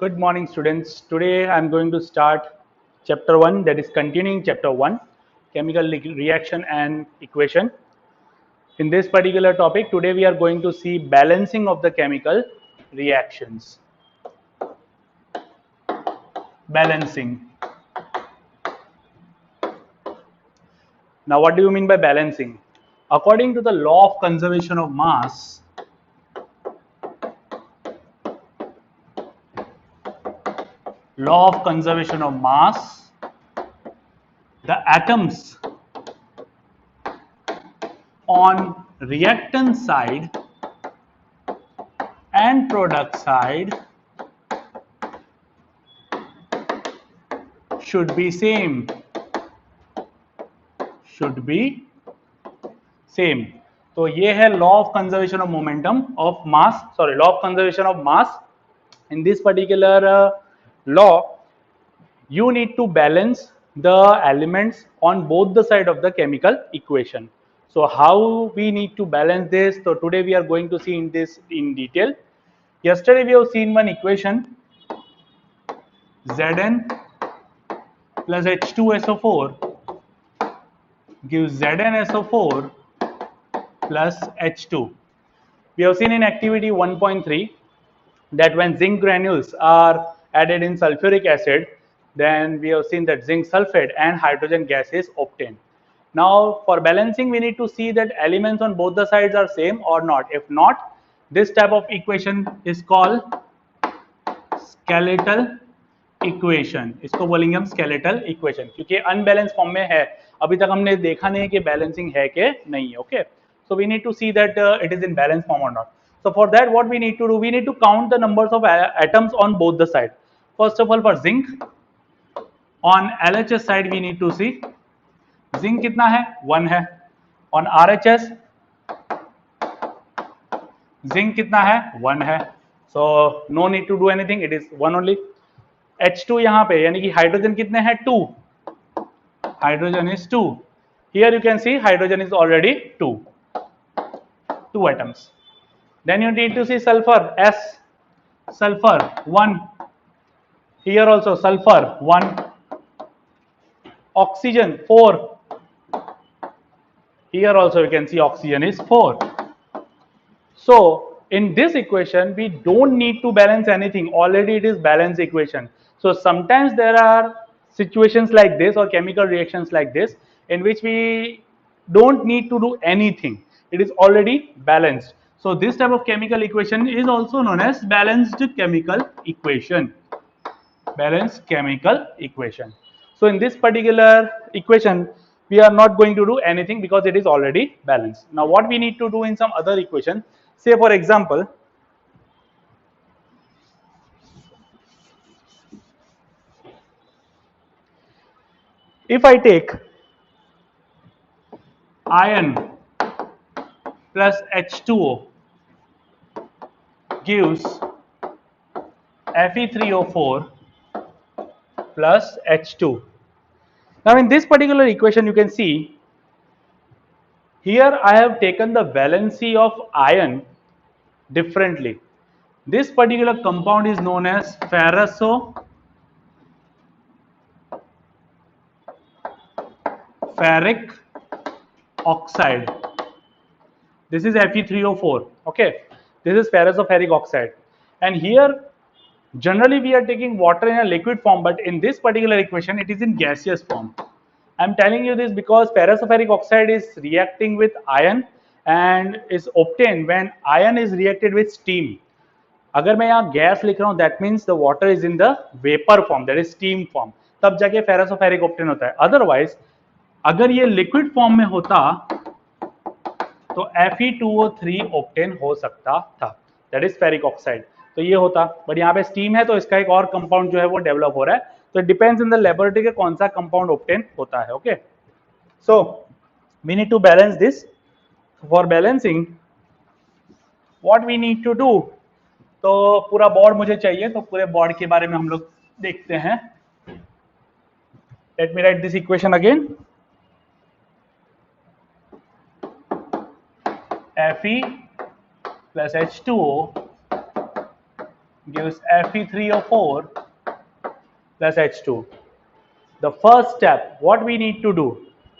Good morning, students. Today I am going to start chapter 1, that is continuing chapter 1, chemical reaction and equation. In this particular topic, today we are going to see balancing of the chemical reactions. Balancing. Now, what do you mean by balancing? According to the law of conservation of mass, the atoms on reactant side and product side should be same. तो ये है law of conservation of momentum of mass, law of conservation of mass. In this particular law, you need to balance the elements on both the side of the chemical equation. So how we need to balance this? So today we are going to see in this in detail. Yesterday we have seen one equation, Zn plus H2SO4 gives ZnSO4 plus H2. We have seen in activity 1.3 that when zinc granules are added in sulfuric acid, then we have seen that zinc sulfate and hydrogen gas is obtained. Now for balancing, we need to see that elements on both the sides are same or not. If not, this type of equation is called skeletal equation. इसको बोलेंगे हम skeletal equation, क्योंकि unbalance form में है. अभी तक हमने देखा नहीं है कि बैलेंसिंग है कि नहीं है. Okay, so we need to see that it is in balance form or not. So for that, what we need to do, we need to count the numbers of atoms on both the side. First of all, for zinc, on LHS side we need to see zinc कितना है, 1 है. On RHS zinc कितना है, 1 है. So no need to do anything, it is 1 only. H2 यहाँ पे, यानी कि हाइड्रोजन कितने हैं, 2. Hydrogen is 2. Here you can see hydrogen is already 2 atoms. Then you need to see sulfur, S. Sulfur 1. Here also sulfur 1. Oxygen 4. Here also you can see oxygen is 4. So in this equation we don't need to balance anything, already it is balanced equation. So sometimes there are situations like this or chemical reactions like this in which we don't need to do anything, it is already balanced. So this type of chemical equation is also known as balanced chemical equation. So in this particular equation we are not going to do anything because it is already balanced. Now what we need to do in some other equation, say for example, if I take iron plus H2O gives Fe3O4 plus H2. Now in this particular equation you can see here I have taken the valency of iron differently. This particular compound is known as ferric oxide. This is Fe3O4. Okay, this is ferric oxide, and here generally we are taking water in a liquid form, but in this particular equation it is in gaseous form. I am telling you this because ferric oxide is reacting with iron and is obtained when iron is reacted with steam. अगर मैं यहाँ gas लिख रहा हूँ, that means the water is in the vapor form, that is steam form, तब जाके फेरसोफेरिक obtain होता है. अदरवाइज अगर ये लिक्विड फॉर्म में होता तो Fe2O3 ऑब्टेन हो सकता था, दैट इज फेरिक ऑक्साइड. तो ये होता, बट यहाँ पे स्टीम है तो इसका एक और कंपाउंड जो है वो डेवलप हो रहा है. तो it depends in the laboratory के कौन सा कंपाउंड ऑब्टेन होता है. Okay, so we need to balance this. For balancing what we need to do, तो पूरा बोर्ड मुझे चाहिए, तो पूरे बोर्ड के बारे में हम लोग देखते हैं. Let me right this equation again. Fe plus H2O gives Fe3O4 plus H2. The first step, what we need to do?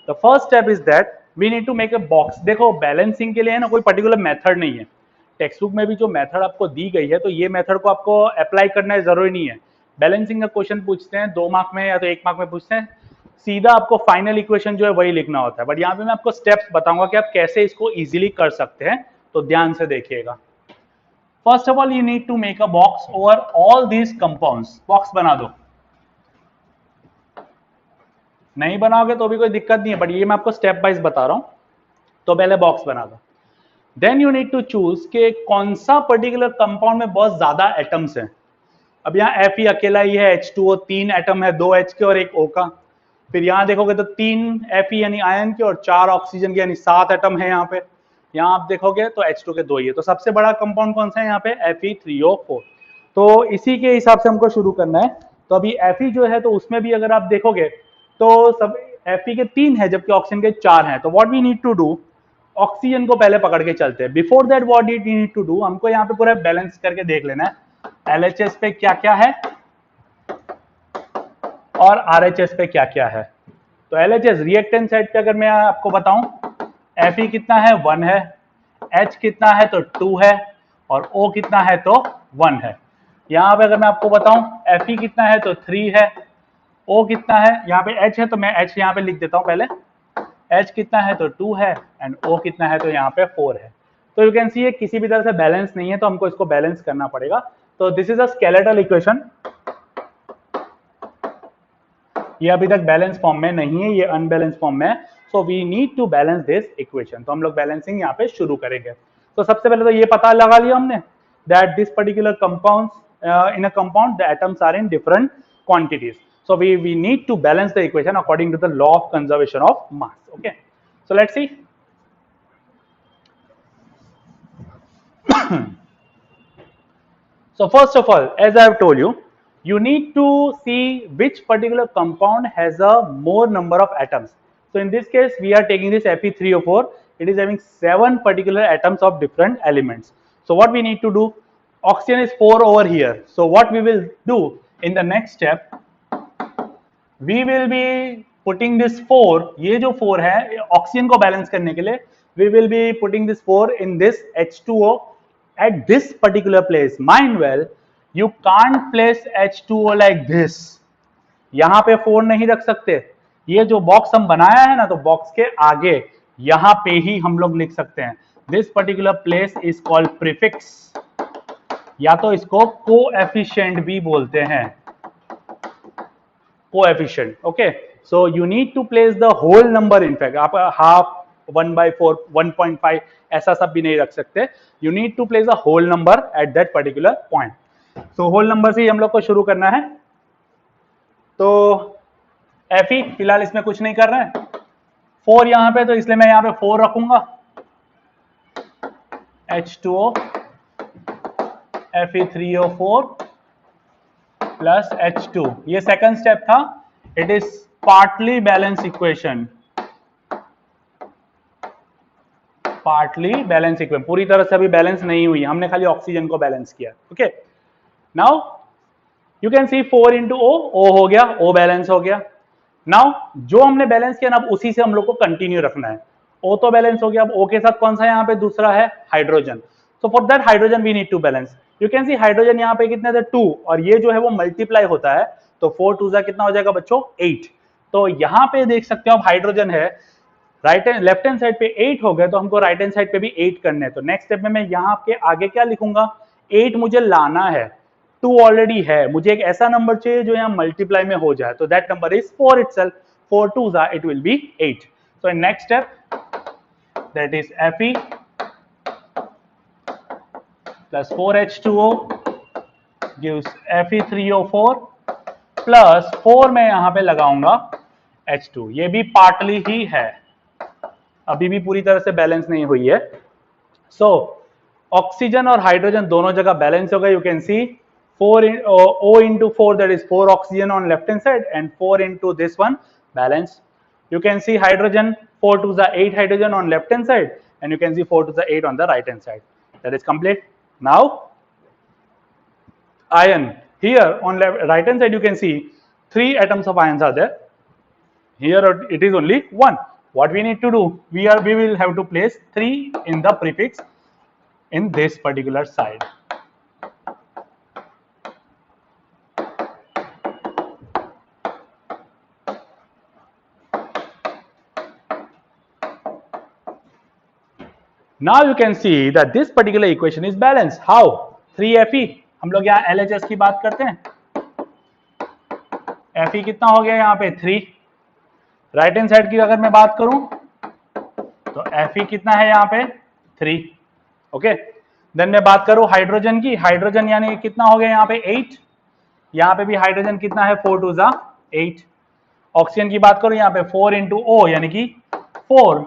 The first step is that we need to make a box. देखो balancing के लिए है ना कोई particular method नहीं है. Text book में भी जो मेथड आपको दी गई है तो ये मेथड को आपको अप्लाई करना जरूरी नहीं है. बैलेंसिंग का क्वेश्चन पूछते हैं 2 मार्क में या तो 1 मार्क में पूछते हैं, सीधा आपको फाइनल इक्वेशन जो है वही लिखना होता है. बट यहाँ पे मैं आपको स्टेप्स बताऊंगा कि आप कैसे इसको इजीली कर सकते हैं, तो ध्यान से देखिएगा. First of all you need to make a box over all these compounds. Box बना दो. नहीं बनाओगे तो भी कोई दिक्कत नहीं है, बट ये मैं आपको स्टेप वाइज बता रहा हूं. तो पहले बॉक्स बना दो. Then you need to choose कि कौन सा पर्टिकुलर कंपाउंड में बहुत ज्यादा एटम्स हैं. अब यहाँ Fe अकेला ही है, H2O 3 एटम है, 2 H के और 1 O का. फिर यहाँ देखोगे तो 3 Fe यानी आयन के और 4 ऑक्सीजन के यानी 7 एटम है यहाँ पे. यहाँ आप देखोगे तो H2 के 2 ही है. तो सबसे बड़ा कंपाउंड कौन सा है यहाँ पे? Fe3O4. तो इसी के हिसाब से हमको शुरू करना है. तो अभी Fe जो है तो उसमें भी अगर आप देखोगे तो सब Fe के 3 है जबकि ऑक्सीजन के 4 हैं. तो what we need to do, oxygen को पहले पकड़ के चलते हैं. Before that what we need to do, हमको यहाँ पे पूरा बैलेंस करके देख लेना है LHS पे क्या क्या है और RHS पे क्या क्या है. तो LHS रिएक्टेंट साइड पे अगर मैं आपको बताऊं, Fe कितना है? 1 है, H कितना है? तो 2 है, और O कितना है? तो 1 है. यहाँ पे अगर मैं आपको बताऊं Fe कितना है? तो 3 है, O कितना है? यहाँ पे H है तो मैं H यहाँ पे लिख देता हूँ पहले. H कितना है? तो 2 है, एंड O कितना है? तो यहाँ पे 4 है. तो यू कैन सी ये किसी भी तरह से बैलेंस नहीं है, तो हमको इसको बैलेंस करना पड़ेगा. तो this is a skeletal equation. ये अभी तक बैलेंस फॉर्म में नहीं है, ये अनबैलेंस फॉर्म में है. So we need to balance this equation. तो हम लोग बैलेंसिंग यहाँ पे शुरू करेंगे. तो सबसे पहले तो ये पता लगा लिया हमने that this particular compounds in a compound the atoms are in different quantities. So we need to balance the equation according to the law of conservation of mass. Okay, so let's see. So first of all, as I have told you, you need to see which particular compound has a more number of atoms. So in this case we are taking this Fe3O4. It is having 7 particular atoms of different elements. So what we need to do, oxygen is 4 over here. So what we will do in the next step, we will be putting this 4, ये जो 4 है oxygen को balance करने के लिए, we will be putting this 4 in this H2O at this particular place. Mind well, you can't place H2O like this. यहाँ पे 4 नहीं रख सकते. ये जो बॉक्स हम बनाया है ना, तो बॉक्स के आगे यहाँ पे ही हम लोग लिख सकते हैं. This particular place is called prefix, या तो इसको कोएफिशिएंट भी बोलते हैं. Coefficient. Okay, so you need to place the whole number. In fact आप हाफ, 1/4, 1.5 ऐसा सब भी नहीं रख सकते. You need to place a whole number at that particular point. So whole number से ही हम लोग को शुरू करना है. तो Fe फिलहाल इसमें कुछ नहीं कर रहे हैं, 4 यहाँ पे, तो इसलिए मैं यहाँ पे 4 रखूंगा. H2O Fe3O4 plus H2. ये सेकंड स्टेप था. It is partly balance equation. Partly balance equation, पूरी तरह से अभी बैलेंस नहीं हुई, हमने खाली ऑक्सीजन को बैलेंस किया. Okay, now you can C 4 into O हो गया, O बैलेंस हो गया. नाउ जो हमने बैलेंस किया ना, अब उसी से हम लोग को कंटिन्यू रखना है. O तो बैलेंस हो गया, अब O के साथ कौन सा यहाँ पे दूसरा है? Hydrogen. So for that hydrogen we need to balance. You can see hydrogen यहाँ पे कितने थे? 2, और ये जो है वो मल्टीप्लाई होता है, तो 4 2 जा कितना हो जाएगा बच्चों? 8. तो यहाँ पे देख सकते हो आप हाइड्रोजन है, right hand left hand side पे 8 हो गए, तो हमको राइट हैंड साइड पे भी 8 करने हैं. तो नेक्स्ट स्टेप में मैं यहाँ के आगे क्या लिखूंगा? 8 मुझे लाना है, 2 ऑलरेडी है, मुझे एक ऐसा नंबर चाहिए जो यहाँ मल्टीप्लाई में हो जाए. तो दैट नंबर इज 4 इटसेल्फ. 4 2 जा it will be 8. So in next step that is Fe plus 4H2O gives Fe3O4 plus 4 में यहां पे लगाऊंगा H2. ये भी पार्टली ही है, अभी भी पूरी तरह से बैलेंस नहीं हुई है. सो ऑक्सीजन और हाइड्रोजन दोनों जगह बैलेंस हो गए. You can C 4 O into 4, that is 4 oxygen on left hand side, and 4 into this one balance. You can see hydrogen 4 to the 8 hydrogen on left hand side, and you can see 4 to the 8 on the right hand side. That is complete. Now iron. Here on right hand side you can see 3 atoms of ions are there. Here it is only 1. What we need to do, we will have to place 3 in the prefix in this particular side. Now you can see that this particular equation is balanced. How? 3Fe. हम लोग यहाँ LHS की बात करते हैं. Fe कितना हो गया यहाँ पे 3. राइट हैंड साइड की अगर मैं बात करूं तो Fe कितना है यहाँ पे 3. ओके. देन मैं बात करूं हाइड्रोजन की. हाइड्रोजन यानी कितना हो गया यहाँ पे 8. यहाँ पे भी हाइड्रोजन कितना है 4 2 8. ऑक्सीजन की बात करूं यहाँ पे 4 into O यानी कि 4.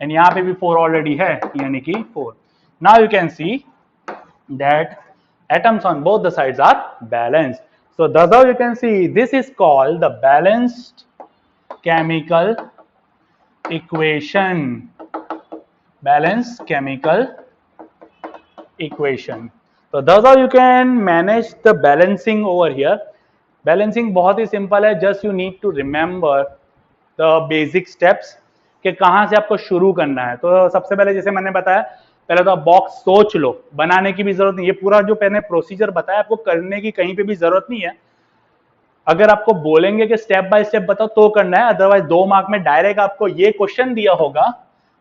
एंड यहाँ पे भी 4 ऑलरेडी है यानी कि 4. Now you can see that atoms on both the sides are balanced. So that's how you can see this is called the balanced chemical equation. Balanced chemical equation. So that's how you can manage the balancing over here. Balancing बहुत ही simple है. Just you need to remember the basic steps कि कहाँ से आपको शुरू करना है. तो सबसे पहले जैसे मैंने बताया, पहले तो आप बॉक्स सोच लो, बनाने की भी जरूरत नहीं. ये पूरा जो मैंने प्रोसीजर बताया आपको करने की कहीं पे भी जरूरत नहीं है. अगर आपको बोलेंगे कि स्टेप बाय स्टेप बताओ तो करना है, अदरवाइज 2 मार्क में डायरेक्ट आपको ये क्वेश्चन दिया होगा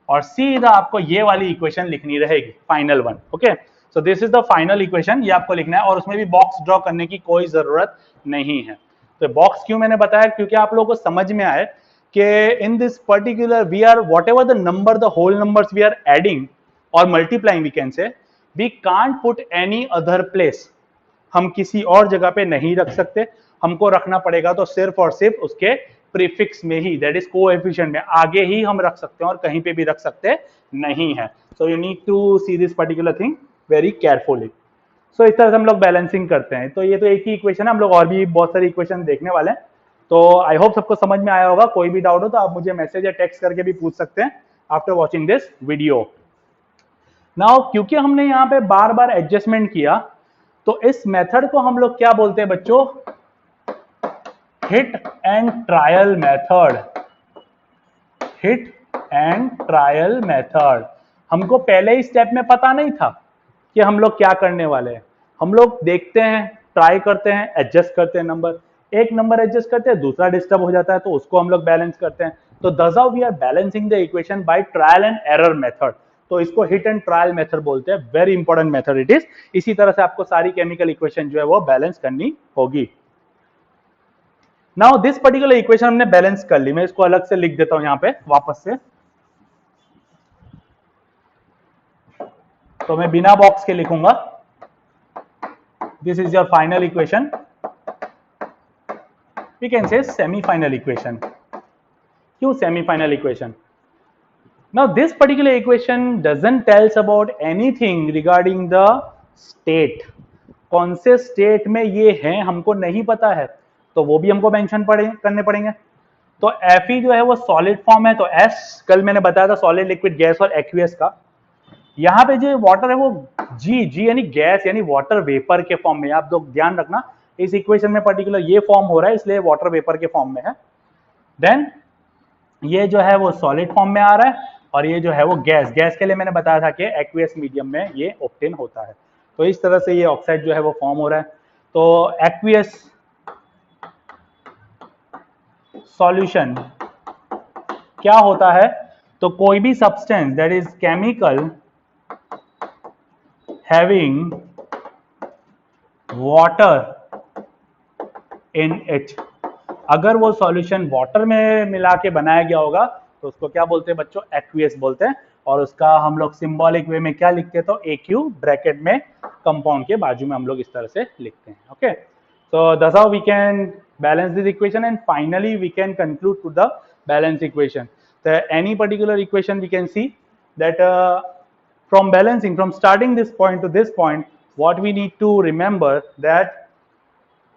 और सीधा आपको ये वाली इक्वेशन लिखनी रहेगी, final one. Okay, so this is the final equation. ये आपको लिखना है और उसमें भी बॉक्स ड्रॉ करने की कोई जरूरत नहीं है. तो बॉक्स क्यों मैंने बताया, क्योंकि आप लोगों को समझ में आए कि in this particular we are whatever the number, the whole numbers we are adding और multiplying, we can say we can't put any other place. हम किसी और जगह पे नहीं रख सकते. हमको रखना पड़ेगा तो सिर्फ और सिर्फ उसके प्रीफिक्स में ही, दैट इज कोएफिशिएंट में. आगे ही हम रख सकते हैं और कहीं पे भी रख सकते नहीं है. So you need to see this particular thing very carefully. So इस तरह से हम लोग बैलेंसिंग करते हैं. तो ये तो एक ही इक्वेशन है, हम लोग और भी बहुत सारी इक्वेशन देखने वाले हैं. तो आई होप सबको समझ में आया होगा. कोई भी डाउट हो तो आप मुझे मैसेज या टेक्स्ट करके भी पूछ सकते हैं after watching this video. Now क्योंकि हमने यहाँ पे बार बार एडजस्टमेंट किया तो इस मेथड को हम लोग क्या बोलते हैं बच्चों, hit and trial method. Hit and trial method. हमको पहले ही स्टेप में पता नहीं था कि हम लोग क्या करने वाले हैं. हम लोग देखते हैं, ट्राई करते हैं, एडजस्ट करते हैं नंबर. एक नंबर एडजस्ट करते हैं, दूसरा डिस्टर्ब हो जाता है तो उसको हम लोग बैलेंस करते हैं. तो that's how we are balancing the equation by trial and error method. तो इसको हिट एंड ट्रायल मेथड बोलते हैं. Very important method it is. इसी तरह से आपको सारी केमिकल इक्वेशन जो है वो बैलेंस करनी होगी. नाउ दिस पर्टिकुलर इक्वेशन हमने बैलेंस कर ली. मैं इसको अलग से लिख देता हूं यहां पे वापस से. तो मैं बिना बॉक्स के लिखूंगा. This is your final equation. We can say semi final equation. क्यों semi final equation? Now this particular equation doesn't tells about anything regarding the state. कौन से स्टेट में ये है हमको नहीं पता है तो वो भी हमको मेंशन करने पड़ेंगे. तो Fe जो है वो सॉलिड फॉर्म है. तो S कल मैंने बताया था सॉलिड, लिक्विड, गैस और एक्वियस का. यहाँ पे जो वाटर है वो G यानी गैस यानी वाटर वेपर के फॉर्म में. आप लोग ध्यान रखना इस इक्वेशन में पर्टिकुलर ये फॉर्म हो रहा है इसलिए वाटर वेपर के फॉर्म में है. देन ये जो है वो सॉलिड फॉर्म में आ रहा है और ये जो है वो गैस. गैस के लिए मैंने बताया था कि एक्वियस मीडियम में ये ऑब्टेन होता है. तो इस तरह से ये ऑक्साइड जो है वो फॉर्म हो रहा है. तो एक्वियस सॉल्यूशन क्या होता है, तो कोई भी substance that is chemical having water in it. अगर वो सॉल्यूशन वाटर में मिला के बनाया गया होगा तो उसको क्या बोलते हैं बच्चों, एक्वियस बोलते हैं. और उसका हम लोग सिंबॉलिक वे में क्या लिखते हैं, तो AQ ब्रैकेट में कंपाउंड के बाजू में हम लोग इस तरह से लिखते हैं. Okay, so that's how we can balance this equation and finally we can conclude to the balance equation. So any particular equation we can see that from balancing, from starting this point to this point, what we need to remember that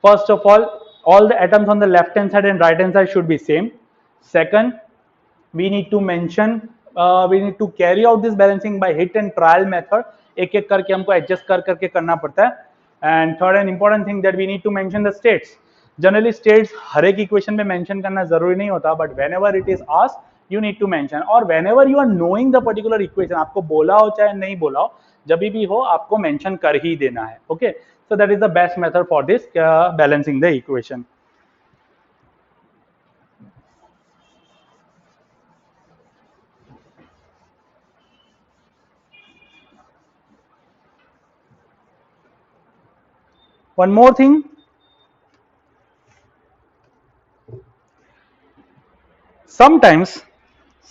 first of all the atoms on the left hand side and right hand side should be same. Second, we need to mention we need to carry out this balancing by hit and trial method. एक एक करके हमको adjust कर करके करना पड़ता है. And third and important thing that we need to mention the states. Generally states हर एक इक्वेशन में मेंशन करना जरूरी नहीं होता, but whenever it is asked you need to mention, और whenever you are knowing the particular equation, आपको बोला हो चाहे नहीं बोला हो, जब भी हो आपको मेंशन कर ही देना है. Okay, so that is the best method for this balancing the equation. One more thing, sometimes,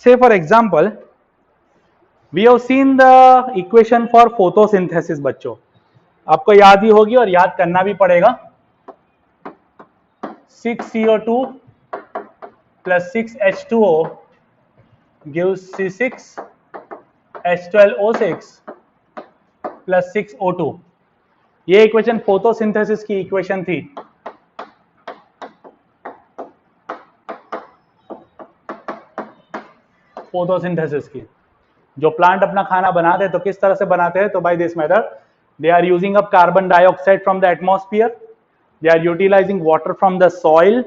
say for example, we have seen the equation for photosynthesis. बच्चों आपको याद ही होगी और याद करना भी पड़ेगा. 6CO2 plus 6H2O gives C6H12O6 plus 6O2. ये इक्वेशन फोटोसिंथेसिस की इक्वेशन थी. फोटोसिंथेसिस की, जो प्लांट अपना खाना बनाते हैं तो किस तरह से बनाते हैं, तो by this method. They are using up carbon dioxide from the atmosphere, they are utilizing water from the soil,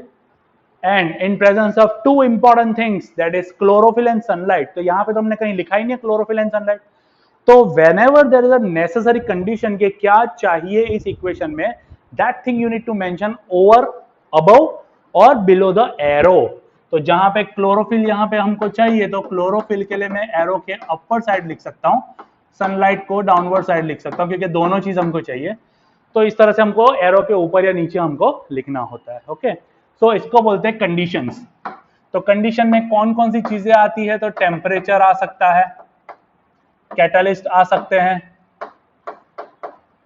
and in presence of two important things that is chlorophyll and sunlight. तो यहाँ पे तो हमने कहीं लिखा ही नहीं है chlorophyll and sunlight. तो whenever there is a necessary condition के क्या चाहिए इस इक्वेशन में, that thing you need to mention over, above और below the arrow. तो जहां पे क्लोरोफिल यहाँ पे हमको चाहिए, तो क्लोरोफिल के लिए मैं एरो के अपर साइड लिख सकता हूँ, सनलाइट को डाउनवर्ड साइड लिख सकता हूँ, क्योंकि दोनों चीज हमको चाहिए. तो इस तरह से हमको एरो के ऊपर या नीचे हमको लिखना होता है. ओके, सो इसको बोलते हैं कंडीशंस. तो कंडीशन में कौन कौन सी चीजें आती है, तो टेम्परेचर आ सकता है, कैटालिस्ट आ सकते हैं,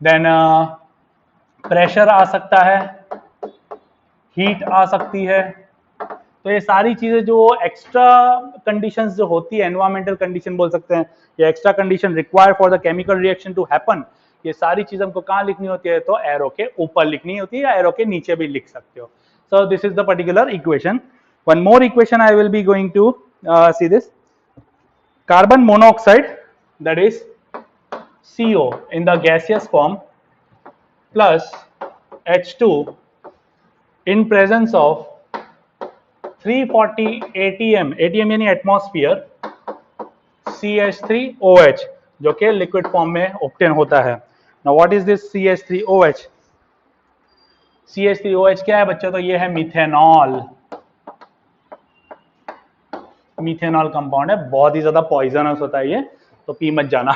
देन प्रेशर आ सकता है, हीट आ सकती है. तो ये सारी चीजें जो एक्स्ट्रा कंडीशंस जो होती है, एनवायरमेंटल कंडीशन बोल सकते हैं, या extra condition required for the chemical reaction to happen, ये सारी चीज हमको कहाँ लिखनी होती है, तो एरो के ऊपर लिखनी होती है, या एरो के नीचे भी लिख सकते हो. So this is the particular equation. One more equation I will be going to see this. Carbon monoxide, that is CO in the gaseous form, plus H2 in presence of 340 atm, atm यानी atmosphere, CH3OH जो कि liquid form में obtain होता है. Now what is this CH3OH? CH3OH क्या है बच्चों, तो ये है मिथेनॉल. मिथेनॉल कंपाउंड है, बहुत ही ज्यादा पॉइजनस होता है ये, तो पी मत जाना.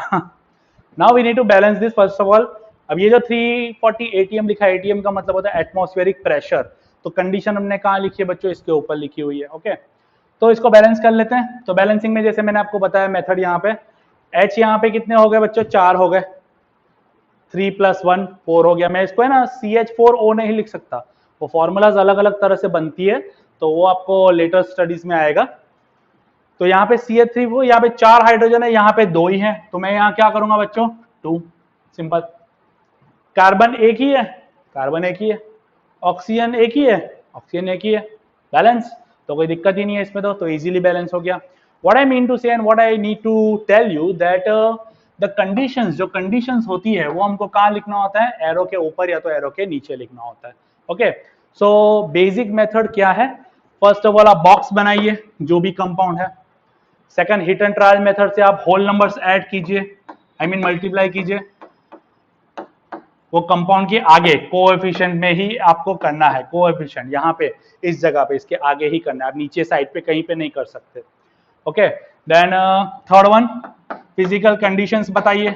Now we need to balance this. First of all, अब ये जो 340 atm लिखा है, atm का मतलब होता है एटमॉस्फेरिक प्रेशर. तो कंडीशन हमने कहाँ लिखी है बच्चों, इसके ऊपर लिखी हुई है. ओके, तो इसको बैलेंस कर लेते हैं. तो बैलेंसिंग में जैसे मैंने आपको बताया मेथड, यहाँ पे H यहाँ पे कितने हो गए बच्चों, 4 हो गए, 3 + 1 4 हो गया. मैं इसको है ना CH4O नहीं लिख सकता, वो फॉर्मूलाज अलग अलग तरह से बनती है, तो वो आपको लेटर स्टडीज में आएगा. तो यहाँ पे CH3, वो यहाँ पे 4 हाइड्रोजन है, यहाँ पे 2 ही है, तो मैं यहाँ क्या करूंगा बच्चों, 2. सिंपल. कार्बन एक ही है, कार्बन एक ही है, ऑक्सीजन एक ही है, ऑक्सीजन एक ही है. बैलेंस, तो कोई दिक्कत ही नहीं है इसमें, तो इजीली बैलेंस हो गया. What I mean to say and what I need to tell you that the conditions, जो कंडीशंस होती है वो हमको कहाँ लिखना होता है, एरो के ऊपर या तो एरो के नीचे लिखना होता है. ओके, सो बेसिक मेथड क्या है, फर्स्ट ऑफ ऑल आप बॉक्स बनाइए जो भी कंपाउंड है. Second, hit and trial method से आप होल नंबर्स ऐड कीजिए, आई मीन मल्टीप्लाई कीजिए, वो कंपाउंड के आगे कोएफिशिएंट में ही आपको करना है. कोएफिशिएंट यहाँ पे इस जगह पे इसके आगे ही करना है, आप नीचे साइड पे कहीं पे नहीं कर सकते. Okay, then third one, physical conditions बताइए,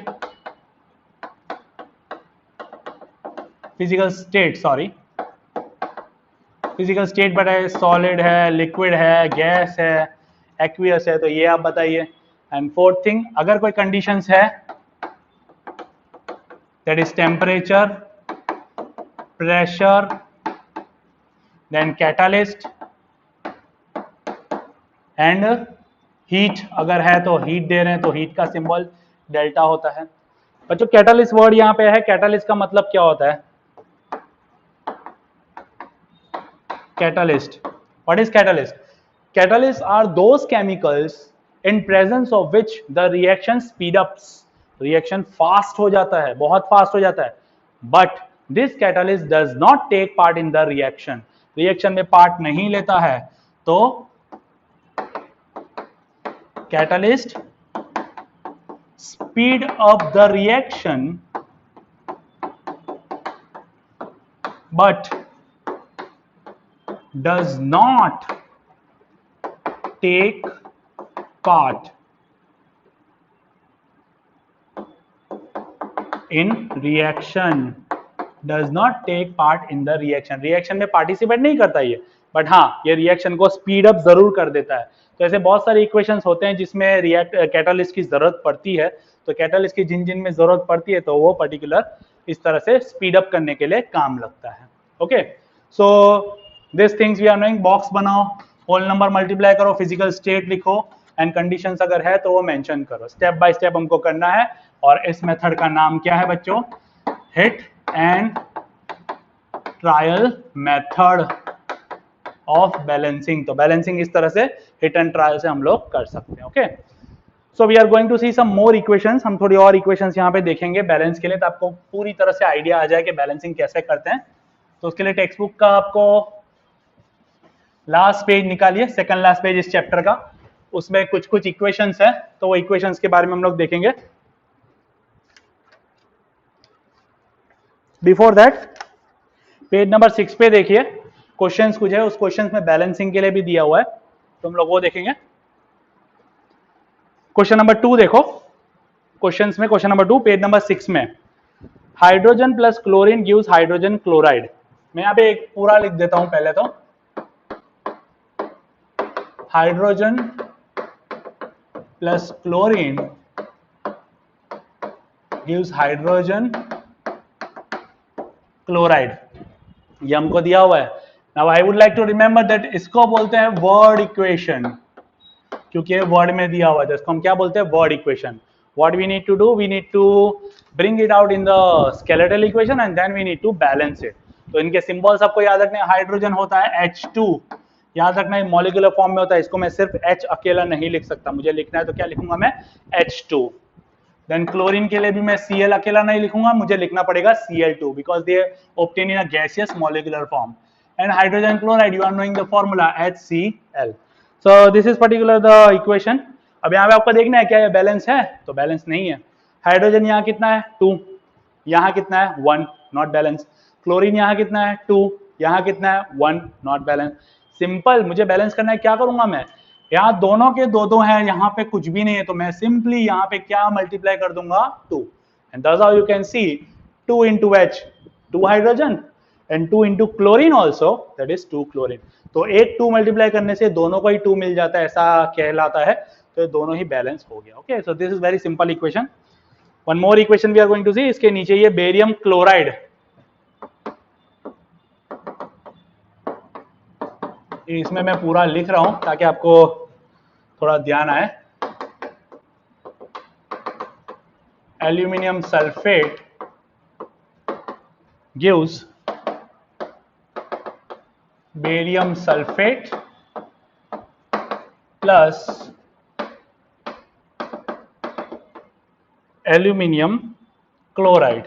physical state, sorry physical state बताइए, सॉलिड है, लिक्विड है, गैस है, एक्वियस है, तो ये आप बताइए. एंड फोर्थ थिंग, अगर कोई कंडीशंस है, that is temperature, pressure, then catalyst and heat. अगर है तो हीट दे रहे हैं, तो हीट का सिंबल डेल्टा होता है. बच्चों कैटालिस्ट वर्ड यहाँ पे है, कैटालिस्ट का मतलब क्या होता है, catalyst. What is catalyst? Catalysts are those chemicals in presence of which the reaction speed ups. Reaction fast हो जाता है, बहुत fast हो जाता है, but this catalyst does not take part in the reaction, reaction में पार्ट नहीं लेता है, तो catalyst speed up the reaction but does not take part in reaction, does not take part in the reaction, reaction में participate नहीं करता ये, but हाँ ये रिएक्शन को स्पीड अप जरूर कर देता है। तो ऐसे बहुत सारे इक्वेशंस होते हैं जिसमें कैटालिस्ट की जरूरत पड़ती है, तो कैटालिस्ट की जिन जिन में जरूरत पड़ती है तो वो पर्टिकुलर इस तरह से स्पीड अप करने के लिए काम लगता है। Okay, so this things we are knowing. Box बनाओ, होल नंबर मल्टीप्लाई करो, फिजिकल स्टेट लिखो एंड कंडीशंस अगर है तो वो मेंशन करो। स्टेप बाय स्टेप हमको करना है, और इस मेथड का नाम क्या है बच्चों? Hit and trial method of balancing. तो बैलेंसिंग इस तरह से हिट एंड ट्रायल से हम लोग कर सकते हैं। Okay, so we are going to see some more equations. हम थोड़ी और इक्वेशंस यहाँ पे देखेंगे बैलेंस के लिए, तो आपको पूरी तरह से आइडिया आ जाए कि बैलेंसिंग कैसे करते हैं। तो उसके लिए टेक्स्ट बुक का आपको लास्ट पेज निकालिए, सेकंड लास्ट पेज इस चैप्टर का, उसमें कुछ कुछ इक्वेशंस है, तो वो इक्वेशंस के बारे में हम लोग देखेंगे। बिफोर दैट पेज नंबर 6 पे देखिए, क्वेश्चंस कुछ है, उस क्वेश्चंस में बैलेंसिंग के लिए भी दिया हुआ है, तो हम लोग वो देखेंगे। क्वेश्चन नंबर 2 देखो, क्वेश्चंस में क्वेश्चन नंबर 2 पेज नंबर 6 में, hydrogen plus chlorine gives hydrogen chloride. मैं यहाँ पे एक पूरा लिख देता हूं पहले तो, hydrogen plus chlorine gives hydrogen chloride, ये हमको दिया हुआ है। Now I would like to remember that इसको बोलते हैं वर्ड इक्वेशन, क्योंकि ये वर्ड में दिया हुआ है, तो इसको हम क्या बोलते हैं? Word equation. What we need to do, we need to bring it out in the skeletal equation and then we need to balance it. तो इनके सिंबल्स आपको याद रखने, हाइड्रोजन होता है H2, याद रखना है मॉलिक्यूलर फॉर्म में होता है, इसको मैं सिर्फ H अकेला नहीं लिख सकता, मुझे लिखना है तो क्या लिखूंगा मैं? H2। देन क्लोरीन के लिए भी मैं Cl अकेला नहीं लिखूंगा, मुझे लिखना पड़ेगा Cl2 because they obtain in a gaseous molecular form. And hydrogen chloride, you are knowing the formula HCl। So this is particular the equation. अब यहाँ पे आपको देखना है क्या ये बैलेंस है? तो बैलेंस नहीं है। हाइड्रोजन यहाँ कितना है? 2, यहाँ कितना है? 1, नॉट बैलेंस। क्लोरीन यहाँ कितना है? 2, यहाँ कितना है? 1, नॉट बैलेंस। सिंपल, मुझे बैलेंस करना है, क्या करूंगा मैं? यहाँ दोनों के दो दो हैं, यहाँ पे कुछ भी नहीं है, तो मैं सिंपली यहाँ पे क्या मल्टीप्लाई कर दूंगा? 2। And that's how you can C 2 into H, 2 hydrogen, and 2 into chlorine also, that is 2 chlorine. तो एक 2 मल्टीप्लाई करने से दोनों को ही 2 मिल जाता है, ऐसा कहलाता है, तो दोनों ही बैलेंस हो गया। Okay, so this is very simple equation. One more equation we are going to see, इसके नीचे ये बेरियम क्लोराइड, इसमें मैं पूरा लिख रहा हूं ताकि आपको थोड़ा ध्यान आए। Aluminium sulphate gives barium sulphate plus aluminium chloride.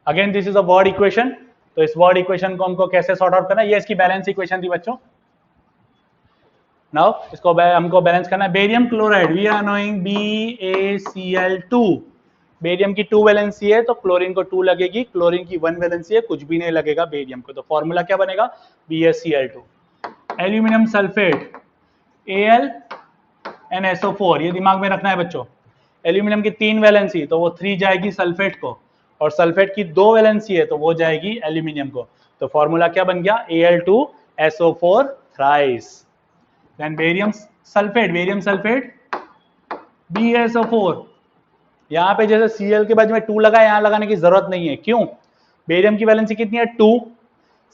Again this is a word equation, तो इस वर्ड इक्वेशन को हमको कैसे सॉर्ट आउट करना है? ये इसकी बैलेंस इक्वेशन थी बच्चों। नाउ इसको हमको बैलेंस करना है। Barium chloride, we are knowing BaCl2, barium की 2 वैलेंसी है तो क्लोरीन को 2 लगेगी, क्लोरीन की 1 वैलेंसी है, कुछ भी नहीं लगेगा बेरियम को, तो फॉर्मूला क्या बनेगा? BaCl2। एल्यूमिनियम सल्फेट AlNSO4, ये दिमाग में रखना है बच्चों। एल्यूमिनियम की 3 वैलेंसी, तो वो 3 जाएगी सल्फेट को, और सल्फेट की 2 वैलेंसी है तो वो जाएगी एल्यूमिनियम को, तो फॉर्मूला क्या बन गया? Al2SO4 thrice. Then barium sulphate BaSO4, यहाँ पे जैसे Cl के बाद में 2 लगा, यहाँ लगाने की जरूरत नहीं है। क्यों? बेरियम की वैलेंसी कितनी है? 2,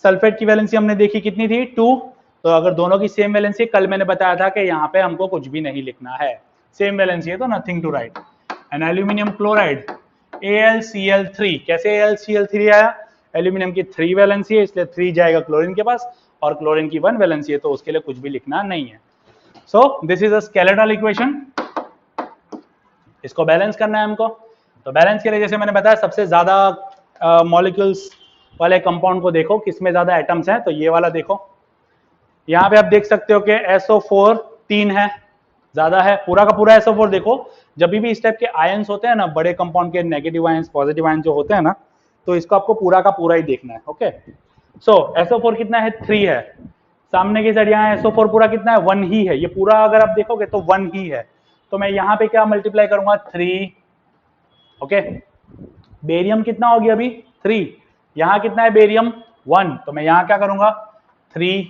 सल्फेट की वैलेंसी हमने देखी कितनी थी? 2, तो अगर दोनों की सेम वैलेंसी, कल मैंने बताया था कि यहाँ पे हमको कुछ भी नहीं लिखना है, सेम वैलेंसी है तो nothing to write. And aluminium chloride AlCl3, कैसे AlCl3 आया? एल्यूमिनियम की 3 वैलेंसी है इसलिए 3 जाएगा क्लोरीन के पास, और क्लोरीन की 1 वैलेंसी है तो उसके लिए कुछ भी लिखना नहीं है। सो this is a skeletal equation, इसको बैलेंस करना है हमको। तो बैलेंस के लिए जैसे मैंने बताया सबसे ज्यादा मॉलिक्यूल्स वाले कंपाउंड को देखो किसमें ज्यादा एटम्स हैं, तो ये वाला देखो, यहाँ पे आप देख सकते हो कि SO4 3 है, ज्यादा है, पूरा का पूरा SO4 देखो। जब भी इस टाइप के आयंस होते हैं ना, बड़े कंपाउंड के नेगेटिव आयंस पॉजिटिव आयंस जो होते हैं ना, तो इसको आपको पूरा का पूरा ही देखना है। ओके, सो SO4 कितना है, 3 है। सामने की साइड यहाँ SO4 पूरा कितना है, 1 ही है। ये पूरा अगर आप देखोगे तो 1 ही है, तो मैं यहाँ पे क्या मल्टीप्लाई करूंगा, 3। ओके, बेरियम कितना हो गया अभी, 3। यहाँ कितना है बेरियम, 1, तो मैं यहाँ क्या करूंगा, 3।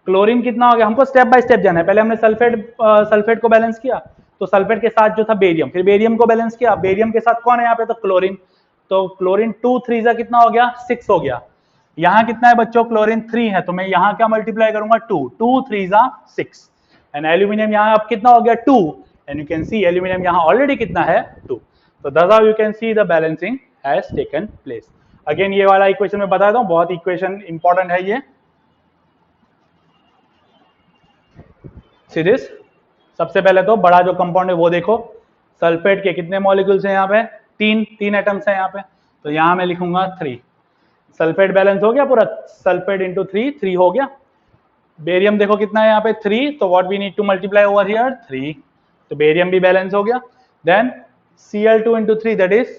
क्लोरीन कितना हो गया, हमको स्टेप बाय स्टेप जाना है। पहले हमने सल्फेट को बैलेंस किया, तो सल्फेट के साथ जो था बेरियम, फिर बेरियम को बैलेंस किया, बेरियम के साथ कौन है यहाँ पे, तो क्लोरीन। तो क्लोरीन 2 3 जा कितना हो गया, 6 हो गया। यहाँ कितना है बच्चों, क्लोरीन 3 है, तो मैं यहाँ क्या मल्टीप्लाई करूंगा, 2 2 3 जा 6। एंड एल्यूमिनियम यहाँ अब कितना हो गया, 2। And you can C aluminium यहाँ ऑलरेडी कितना है, 2। तो that's how you can see the balancing has taken place. Again ये वाला इक्वेशन में बता दूं, बहुत इक्वेशन इंपॉर्टेंट है ये। सीरीज, सबसे पहले तो बड़ा जो कंपाउंड है वो देखो, सल्फेट के कितने मॉलिक्यूल्स हैं यहाँ पे, 3 एटम्स हैं यहाँ पे, तो यहाँ मैं लिखूंगा 3। सल्फेट बैलेंस हो गया पूरा, सल्फेट इंटू 3 हो गया। बेरियम देखो कितना है यहाँ पे, 3, तो what we need to multiply over here, 3, तो बेरियम भी बैलेंस हो गया। Then Cl2 into 3 that is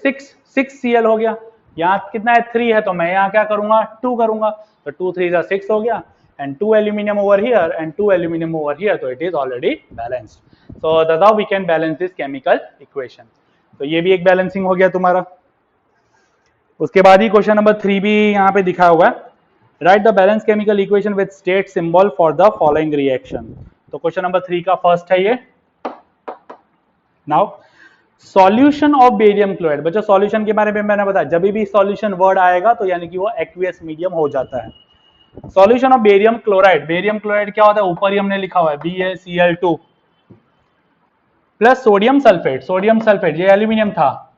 6 Cl हो गया। यहाँ कितना है, 3 है, तो मैं यहाँ क्या करूंगा, 2 करूंगा, तो 2 3 जा 6 हो गया। and 2 aluminum over here and 2 aluminum over here, so it is already balanced. So that's how we can balance this chemical equation. तो ये भी एक बैलेंसिंग हो गया तुम्हारा। उसके बाद ही क्वेश्चन नंबर 3 भी यहाँ पे दिखा हुआ है, right the balance chemical equation with state symbol for the following reaction. तो क्वेश्चन नंबर 3 का फर्स्ट है ये। Now solution of barium chloride, बच्चों सॉल्यूशन के बारे में मैंने बताया, जब भी सॉल्यूशन वर्ड आएगा तो यानी कि वो एक्वियस मीडियम हो जाता है। Solution of barium chloride, barium chloride क्या होता है, ऊपर ही हमने लिखा हुआ है BaCl2 plus sodium sulphate. Sodium sulphate ये एल्यूमिनियम था,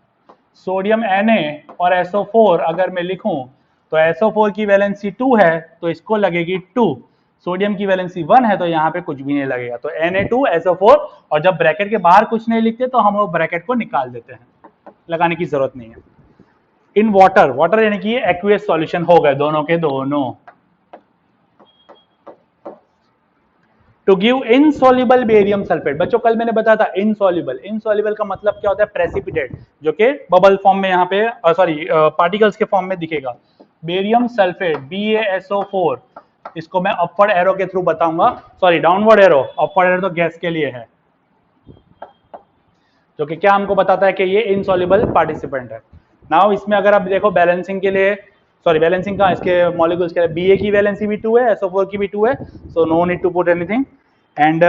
सोडियम Na और SO4 अगर मैं लिखूं तो SO4 की वैलेंसी 2 है, तो इसको लगेगी 2। सोडियम की वैलेंसी 1 है, तो यहाँ पे कुछ भी नहीं लगेगा, तो Na2 SO4। और जब ब्रैकेट के बाहर कुछ नहीं लिखते तो हम वो ब्रैकेट को निकाल देते हैं, लगाने की जरूरत नहीं है। इन वाटर, वाटर यानी कि एक्वियस सॉल्यूशन हो गए दोनों के दोनों। To give insoluble barium sulphate, बच्चों कल मैंने बताया था इनसॉल्युबल, इनसॉल्युबल का मतलब क्या होता है, प्रेसिपिटेट, जो कि बबल फॉर्म में यहाँ पे पार्टिकल्स के फॉर्म में दिखेगा। बेरियम सल्फेट BaSO4, इसको मैं अपवर्ड एरो के थ्रू बताऊंगा, sorry downward arrow, upward arrow तो गैस के लिए है, जो कि क्या हमको बताता है कि ये इनसॉल्युबल पार्टिसिपेंट है। नाउ इसमें अगर आप देखो बैलेंसिंग के लिए, सॉरी बैलेंसिंग का इसके मॉलिक्यूल्स के लिए, Ba की वैलेंसी भी 2 है, SO4 की भी 2 है, so no need to put anything. And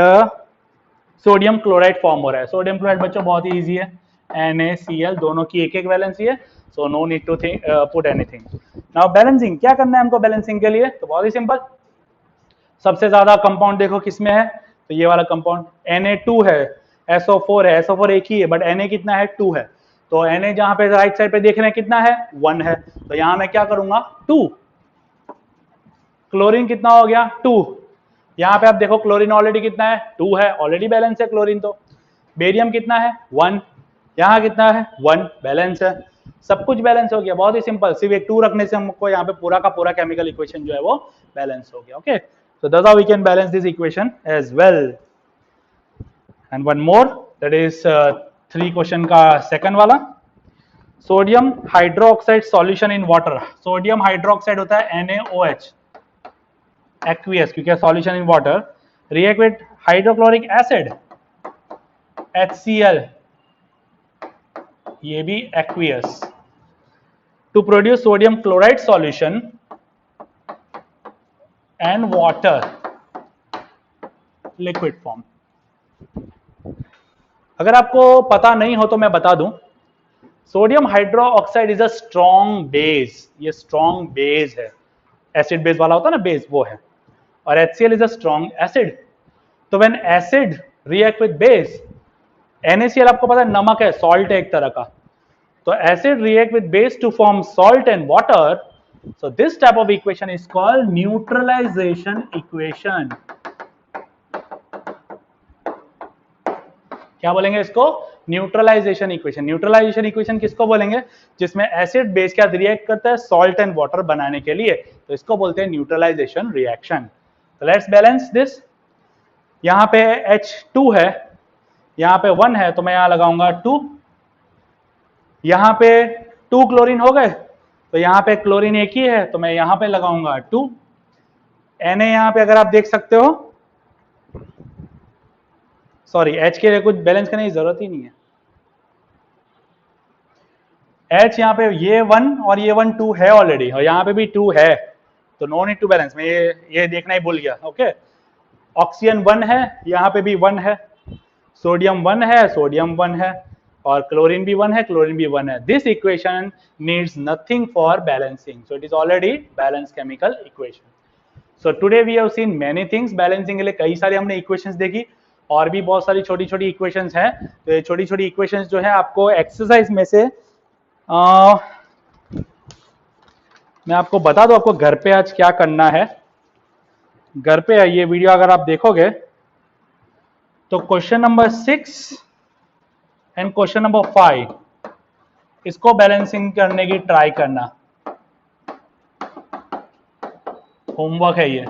sodium chloride form हो रहा है। सोडियम क्लोराइड बच्चों बहुत ही ईजी है, NaCl दोनों की एक वैलेंसी है, so no need to put anything. Now balancing क्या करना है हमको बैलेंसिंग के लिए, तो बहुत ही सिंपल, सबसे ज्यादा कंपाउंड देखो किसमें है, तो ये वाला कंपाउंड Na2 है, SO4 है, SO4 एक ही है बट Na कितना है, 2 है, तो Na जहां पे राइट साइड पे देख रहे हैं कितना है, 1 है, तो यहां मैं क्या करूंगा, 2। क्लोरीन कितना हो गया, 2। यहां पे आप देखो क्लोरीन ऑलरेडी कितना है, 2 है, ऑलरेडी बैलेंस है क्लोरीन। तो बेरियम कितना है, 1, यहां कितना है, 1, बैलेंस है, सब कुछ बैलेंस हो गया, बहुत ही सिंपल, सिर्फ एक 2 रखने से हमको यहाँ पे पूरा का पूरा केमिकल इक्वेशन जो है वो बैलेंस हो गया। Okay, so that's how we can balance this equation as well. And one more, that is 3 question का सेकंड वाला, sodium hydroxide solution in water. Sodium hydroxide होता है NaOH, एक्वियस, क्योंकि solution in water, react with hydrochloric acid HCl, ये भी aqueous, to produce sodium chloride solution and water liquid form. अगर आपको पता नहीं हो तो मैं बता दूं, sodium hydroxide is a strong base, ये स्ट्रॉन्ग बेस है, एसिड बेस वाला होता है ना बेस, वो है, और HCl is a strong acid. तो when acid react with base, NaCl आपको पता है नमक है, सॉल्ट है एक तरह का, तो acid react with base to form salt and water, so this type of equation is called neutralization equation। क्या बोलेंगे इसको, न्यूट्रलाइजेशन इक्वेशन। न्यूट्रलाइजेशन इक्वेशन किसको बोलेंगे? जिसमें एसिड बेस क्या रिएक्ट करता है? सॉल्ट एंड वाटर बनाने के लिए, तो इसको बोलते हैं न्यूट्रलाइजेशन रिएक्शन। तो लेट्स बैलेंस दिस। यहाँ पे H2 है, यहाँ पे 1 है, तो मैं यहाँ लगाऊंगा 2। यहाँ पे 2 क्लोरीन हो गए, तो यहाँ पे क्लोरीन एक ही है, तो मैं यहाँ पे लगाऊंगा 2। Na यहाँ पे अगर आप देख सकते हो, सॉरी H के लिए कुछ बैलेंस करने की जरूरत ही नहीं है। H यहाँ पे ये 1 और ये 1 2 है ऑलरेडी, और यहाँ पे भी 2 है, तो नो नीड टू बैलेंस। मैं ये देखना ही भूल गया। ओके, ऑक्सीजन 1 है, यहाँ पे भी 1 है, सोडियम 1 है, सोडियम 1 है, और क्लोरीन भी 1 है, क्लोरीन भी 1 है। This equation needs nothing for balancing, so it is already balance chemical equation. So today we have seen many things. Balancing के लिए कई सारी हमने इक्वेशंस देखी, और भी बहुत सारी छोटी छोटी इक्वेशंस हैं। तो ये छोटी छोटी इक्वेशंस जो है आपको एक्सरसाइज में से मैं आपको बता दूं, आपको घर पे आज क्या करना है। घर पे ये वीडियो अगर आप देखोगे तो question number 6 and question number 5 इसको बैलेंसिंग करने की ट्राई करना। होमवर्क है ये।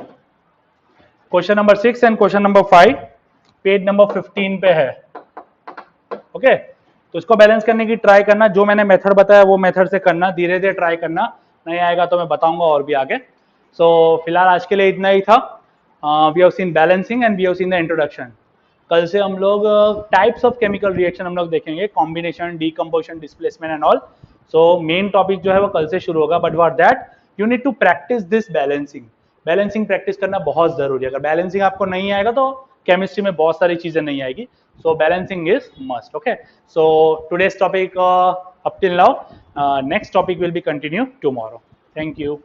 Question number 6 and question number 5 page number 15 पे है। ओके, तो इसको बैलेंस करने की ट्राई करना। जो मैंने मेथड बताया वो मेथड से करना, धीरे धीरे ट्राई करना, नहीं आएगा तो मैं बताऊंगा और भी आगे। सो फिलहाल आज के लिए इतना ही था। We have seen balancing and we have seen the introduction. कल से हम लोग टाइप्स ऑफ केमिकल रिएक्शन हम लोग देखेंगे, combination, decomposition, displacement and all. So main topic जो है वो कल से शुरू होगा, but for that you need to practise this balancing. Balancing practice करना बहुत जरूरी है। अगर बैलेंसिंग आपको नहीं आएगा तो केमिस्ट्री में बहुत सारी चीजें नहीं आएगी। So balancing is must. Okay, so today's topic up till now, next topic will be continued tomorrow. Thank you.